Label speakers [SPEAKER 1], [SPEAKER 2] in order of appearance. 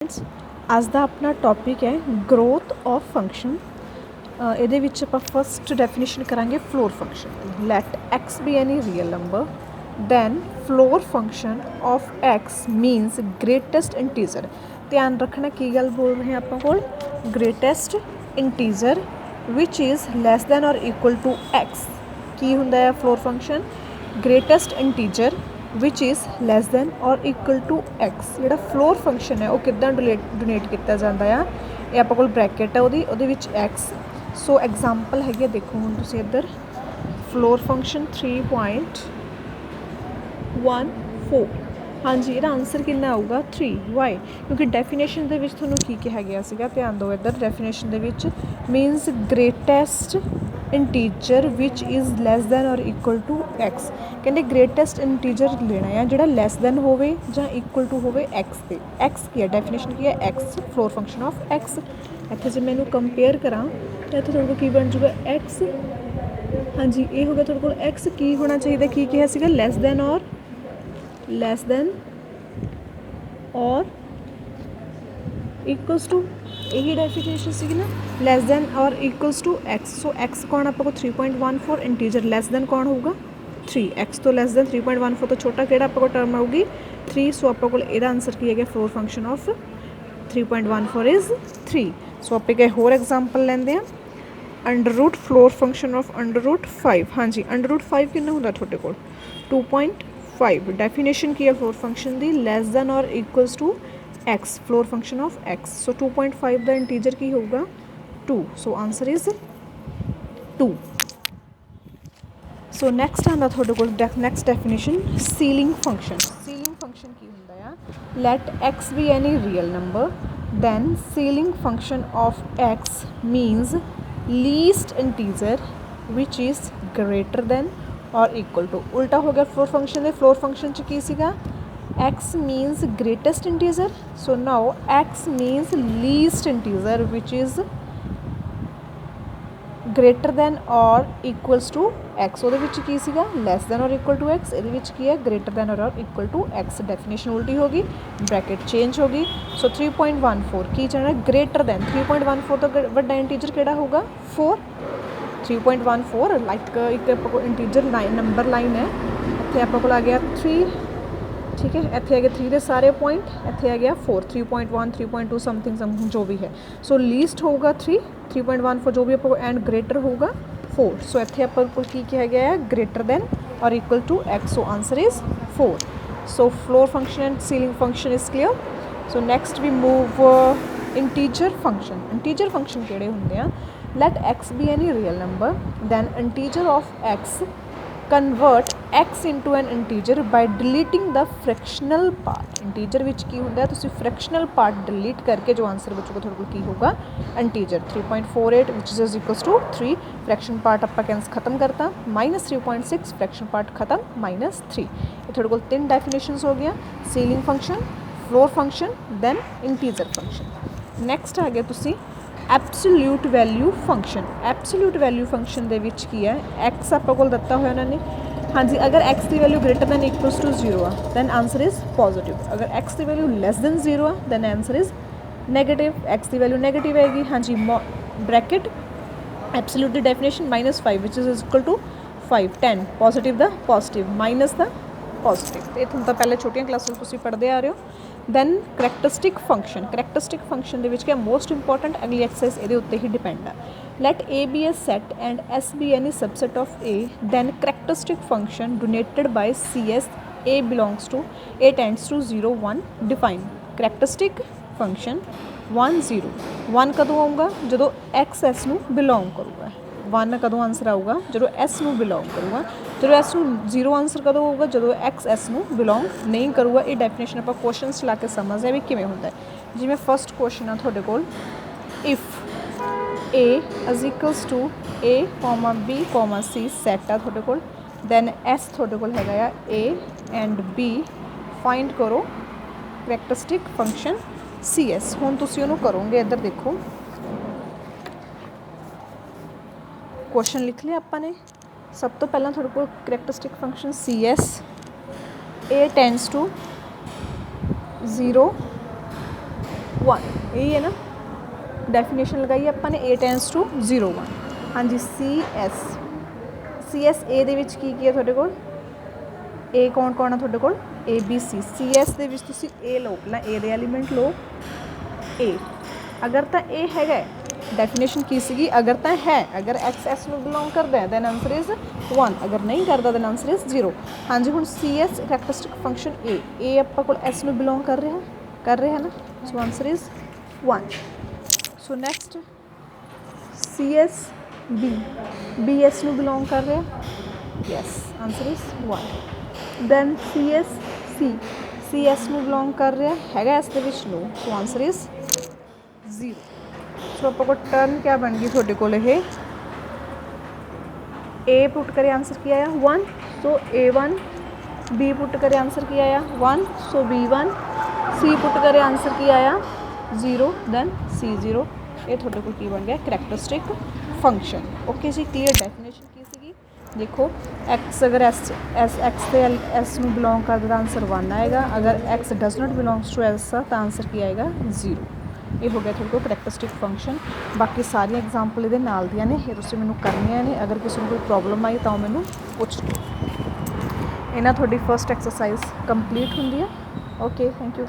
[SPEAKER 1] ਅੱਜ ਦਾ ਆਪਣਾ ਟੌਪਿਕ ਹੈ ਗਰੋਥ ਆਫ ਫੰਕਸ਼ਨ। ਇਹਦੇ ਵਿੱਚ ਆਪਾਂ ਫਸਟ ਡੈਫੀਨੇਸ਼ਨ ਕਰਾਂਗੇ ਫਲੋਰ ਫੰਕਸ਼ਨ ਦੀ। Let x be any real number then floor function of x means greatest integer. ਧਿਆਨ ਰੱਖਣਾ ਕੀ ਗੱਲ ਬੋਲ ਰਹੇ ਹਾਂ ਆਪਾਂ ਕੋਲ, greatest integer which is less than or equal to x. ਕੀ ਹੁੰਦਾ ਹੈ floor function? Greatest integer which is less than or equal to x. ਜਿਹੜਾ ਫਲੋਰ ਫੰਕਸ਼ਨ ਹੈ ਉਹ ਕਿੱਦਾਂ ਡੋਨੇਟ ਕੀਤਾ ਜਾਂਦਾ ਆ, ਇਹ ਆਪਾਂ ਕੋਲ ਬ੍ਰੈਕਟ ਹੈ ਉਹਦੇ ਵਿੱਚ ਐਕਸ। ਸੋ ਐਗਜ਼ਾਮਪਲ ਹੈਗੀ ਆ, ਦੇਖੋ ਹੁਣ ਤੁਸੀਂ ਇੱਧਰ ਫਲੋਰ ਫੰਕਸ਼ਨ 3.14। ਹਾਂਜੀ, ਇਹਦਾ ਆਨਸਰ ਕਿੰਨਾ ਆਊਗਾ 3। ਵਾਈ? ਕਿਉਂਕਿ ਡੈਫੀਨੇਸ਼ਨ ਦੇ ਵਿੱਚ ਤੁਹਾਨੂੰ ਕੀ ਕਿਹਾ ਗਿਆ ਸੀਗਾ, ਧਿਆਨ ਦਿਓ ਇੱਧਰ ਡੈਫੀਨੇਸ਼ਨ ਦੇ ਵਿੱਚ means greatest integer which is less than or equal to x. ਕਹਿੰਦੇ ਗ੍ਰੇਟੈਸਟ ਇੰਟੀਜਰ ਲੈਣਾ ਆ ਜਿਹੜਾ ਲੈਸ ਦੈਨ ਹੋਵੇ ਜਾਂ ਇਕੁਅਲ ਟੂ ਹੋਵੇ ਐਕਸ ਦੇ। ਐਕਸ ਕੀ ਹੈ, ਡੈਫੀਨੇਸ਼ਨ ਕੀ ਹੈ, x floor function of x. ਇੱਥੇ ਜੇ ਮੈਨੂੰ ਕੰਪੇਅਰ ਕਰਾਂ ਤਾਂ ਇੱਥੇ ਤੁਹਾਡੇ ਕੋਲ ਕੀ ਬਣ ਜੂਗਾ ਐਕਸ। ਹਾਂਜੀ, ਇਹ ਹੋ ਗਿਆ ਤੁਹਾਡੇ ਕੋਲ ਐਕਸ। ਕੀ ਹੋਣਾ ਚਾਹੀਦਾ, ਕੀ ਕਿਹਾ ਸੀਗਾ, less than or equals to. ਇਹੀ ਡੈਫੀਨੇਸ਼ਨ ਸੀਗੀ ਨਾ, less than or equals to x. So x ਕੌਣ ਆਪਾਂ ਕੋਲ 3.14, ਇੰਟੀਜਰ ਲੈਸ ਦੈਨ ਕੌਣ ਹੋਊਗਾ 3। ਐਕਸ ਤੋਂ ਲੈਸ ਦੈਨ 3.14 ਤੋਂ ਛੋਟਾ ਕਿਹੜਾ ਆਪਾਂ ਕੋਲ ਟਰਮ ਆਊਗੀ 3। ਸੋ ਆਪਾਂ ਕੋਲ ਇਹਦਾ ਆਨਸਰ ਕੀ ਹੈਗਾ floor function of 3.14 is 3। So ਆਪਾਂ ਇੱਕ ਹੋਰ ਐਗਜ਼ਾਮਪਲ ਲੈਂਦੇ ਹਾਂ, under root floor function of under root 5। ਹਾਂਜੀ, ਅੰਡਰ ਰੂਟ 5 ਕਿੰਨਾ ਹੁੰਦਾ ਤੁਹਾਡੇ ਕੋਲ 2.5। ਡੈਫੀਨੇਸ਼ਨ ਕੀ ਹੈ ਫਲੋਰ ਫੰਕਸ਼ਨ ਦੀ, less than or equals to x, floor function of x. So 2.5 ਦਾ ਇੰਟੀਜਰ ਕੀ ਹੋਊਗਾ 2। So answer is 2। So next ਆਉਂਦਾ ਤੁਹਾਡੇ ਕੋਲ next definition ceiling function. Ceiling function ਕੀ ਹੁੰਦਾ ਆ, let x be any real number then ceiling function of x means least integer which is greater than or equal to. ਉਲਟਾ ਹੋ ਗਿਆ floor function ਦੇ। ਫਲੋਰ ਫੰਕਸ਼ਨ 'ਚ ਕੀ ਸੀਗਾ, x means greatest integer, so now x means least integer which is greater than or equals to x। ਉਹਦੇ ਵਿੱਚ ਕੀ ਸੀਗਾ less than or equal to x, ਇਹਦੇ ਵਿੱਚ ਕੀ ਹੈ greater than or equal to x। Definition ਉਲਟੀ ਹੋ ਗਈ, bracket change ਹੋ ਗਈ। ਸੋ 3.14 ਕੀ ਚਾਹਣਾ, ਗ੍ਰੇਟਰ ਦੈਨ 3.14 ਤੋਂ ਵੱਡਾ ਇੰਟੀਜਰ ਕਿਹੜਾ ਹੋਊਗਾ 4। 3.14 ਲਾਈਕ ਇੱਕ ਆਪਾਂ ਕੋਲ ਇੰਟੀਜਰ ਨੰਬਰ ਲਾਈਨ ਹੈ, ਇੱਥੇ ਆਪਾਂ ਕੋਲ ਆ ਗਿਆ 3, ਠੀਕ ਹੈ। ਇੱਥੇ ਆ ਗਿਆ 3 ਦੇ ਸਾਰੇ ਪੁਆਇੰਟ, ਇੱਥੇ ਆ ਗਿਆ 4, 3.1 3.2 ਸਮਥਿੰਗ ਜੋ ਵੀ ਹੈ। ਸੋ ਲੀਸਟ ਹੋਊਗਾ 3.14 ਜੋ ਵੀ ਆਪਾਂ ਐਂਡ ਗ੍ਰੇਟਰ ਹੋਊਗਾ 4। ਸੋ ਇੱਥੇ ਆਪਾਂ ਕੋਲ ਕੀ ਕਿਹਾ ਗਿਆ ਹੈ greater than or equal to x. So answer is 4। So floor function and ceiling function is clear. So next we move integer function. Integer function ਕਿਹੜੇ ਹੁੰਦੇ ਆ, let x be any real number then integer of x convert x into an integer by deleting the fractional part। Integer ਵਿੱਚ ਕੀ ਹੁੰਦਾ, ਤੁਸੀਂ fractional part delete ਕਰਕੇ ਜੋ answer ਬਚੂਗਾ ਤੁਹਾਡੇ ਕੋਲ ਕੀ ਹੋਊਗਾ integer 3.48 which is equals to 3। Fraction part ਆਪਾਂ ਕੈਂਸ ਖਤਮ ਕਰਤਾ, -3.6 ਫ੍ਰੈਕਸ਼ਨ ਪਾਰਟ ਖਤਮ -3। ਇਹ ਤੁਹਾਡੇ ਕੋਲ 3 ਡੈਫੀਨੇਸ਼ਨਸ ਹੋ ਗਈਆਂ, ceiling function, floor function, then integer function. Next ਆ ਗਿਆ ਤੁਸੀਂ absolute value function. Absolute value function ਦੇ ਵਿੱਚ ਕੀ ਹੈ, ਐਕਸ ਆਪਾਂ ਕੋਲ ਦਿੱਤਾ ਹੋਇਆ ਉਹਨਾਂ ਨੇ। ਹਾਂਜੀ, ਅਗਰ ਐਕਸ ਦੀ value greater than equals to 0 ਆ ਦੈਨ ਆਨਸਰ ਇਜ਼ ਪੋਜ਼ੀਟਿਵ। ਅਗਰ ਐਕਸ ਦੀ ਵੈਲਿਊ ਲੈਸ ਦੈਨ 0 ਆ then answer is negative. X ਦੀ ਵੈਲਿਊ ਨੈਗੇਟਿਵ ਆਏਗੀ, ਹਾਂਜੀ, ਬ੍ਰੈਕਟ ਐਬਸੋਲਿਊਟ ਦੀ definition -5 which is equal to 5, 10 positive ਦਾ ਪੋਜ਼ੀਟਿਵ ਮਾਈਨਸ ਦਾ ਪੋਜ਼ੀਟਿਵ। ਅਤੇ ਤੁਹਾਨੂੰ ਤਾਂ ਪਹਿਲਾਂ ਛੋਟੀਆਂ ਕਲਾਸਾਂ ਤੁਸੀਂ ਪੜ੍ਹਦੇ ਆ ਰਹੇ ਹੋ। Then characteristic function. Characteristic function ਦੇ ਵਿੱਚ ਕੀ ਮੋਸਟ ਇੰਪੋਰਟੈਂਟ ਅਗਲੀ ਐਕਸਰਸਾਈਜ਼ ਇਹਦੇ ਉੱਤੇ ਹੀ ਡਿਪੈਂਡ ਆ। let a be a set and s be any subset of a then characteristic function denoted by cs a belongs to a tends to 0 1 define। characteristic function 1 0 1 ਕਦੋਂ ਆਊਗਾ ਜਦੋਂ x s ਨੂੰ belong ਕਰੂਗਾ। 1 ਕਦੋਂ answer ਆਊਗਾ ਜਦੋਂ s ਨੂੰ belong ਕਰੂਗਾ। ਜਦੋਂ s ਨੂੰ 0 ਆਨਸਰ ਕਦੋਂ ਹੋਊਗਾ ਜਦੋਂ x s ਨੂੰ ਬਿਲੋਂਗ ਨਹੀਂ ਕਰੂਗਾ। ਇਹ ਡੈਫੀਨੇਸ਼ਨ ਆਪਾਂ ਕੁਐਸਚਨਸ ਲਾ ਕੇ ਸਮਝਦੇ ਵੀ ਕਿਵੇਂ ਹੁੰਦਾ। ਜਿਵੇਂ ਫਸਟ ਕੁਐਸਚਨ ਆ ਤੁਹਾਡੇ ਕੋਲ, if a is equals to a, b, c set ਆ ਤੁਹਾਡੇ ਕੋਲ, ਦੈਨ s ਤੁਹਾਡੇ ਕੋਲ ਹੈਗਾ ਆ a ਐਂਡ b, ਫਾਈਂਡ ਕਰੋ ਕਰੈਕਟਰਿਸਟਿਕ ਫੰਕਸ਼ਨ cs। ਹੁਣ ਤੁਸੀਂ ਉਹਨੂੰ ਕਰੋਗੇ, ਇੱਧਰ ਦੇਖੋ ਕੁਐਸਚਨ ਲਿਖ ਲਿਆ ਆਪਾਂ ਨੇ। ਸਭ ਤੋਂ ਪਹਿਲਾਂ ਤੁਹਾਡੇ ਕੋਲ ਕਰੈਕਟਰਿਸਟਿਕ function cs a tends to 0 1 यही है ना, डेफिनेशन लगाई ਆਪਾਂ ने a टेंड्स टू 0 1। हाँ जी सी एस ए ਦੇ ਵਿੱਚ ਕੀ ਹੈ ਤੁਹਾਡੇ ਕੋਲ ए कौन कौन है ਤੁਹਾਡੇ ਕੋਲ A B C C S ਦੇ ਵਿੱਚ ਤੁਸੀਂ ए ਲਓ, ਪਹਿਲਾਂ ए ਦੇ ਐਲੀਮੈਂਟ ਲਓ ए। अगर तो ए हैगा डेफिनेशन की सी अगर तो है, अगर एक्स एस में बिलोंग करता है दैन आंसर इज़ 1, अगर नहीं करता दैन आंसर इज़ 0। हाँ जी हुण सी एस करैक्टरिस्टिक फंक्शन ए आपां कोल एस में बिलोंग कर रहा है ना, so answer is 1। So next C S B S में बिलोंग कर रहा, yes answer is 1। Then C S में बिलोंग कर रहा हैगा एस दे विच no, so answer is 0। So आप टर्न क्या बन गई थोड़े को ए पुट करे आंसर की आया 1, सो A1। बी पुट करे आंसर की आया 1, सो B1। सी पुट करे आंसर की आया 0, दैन C0। ये थोड़े को की बन गया करैक्टरिस्टिक फंक्शन। ओके जी, क्लीयर डेफिनेशन की सी देखो एक्स अगर एक्स से एस में बिलोंग करता तो आंसर 1 आएगा, अगर x does not belongs to S तो आंसर की आएगा 0। ये हो गया थोड़े को करैक्टरिस्टिक फंक्शन। बाकी सारी एग्जाम्पल ये नाल दियां ने, ये तुसीं मैनूं करनियां ने। अगर किसी को कोई प्रॉब्लम आई तो मैनूं पुछ लो। इन्हां थोड़ी फर्स्ट एक्सरसाइज कंप्लीट हुंदी है। Okay, thank you.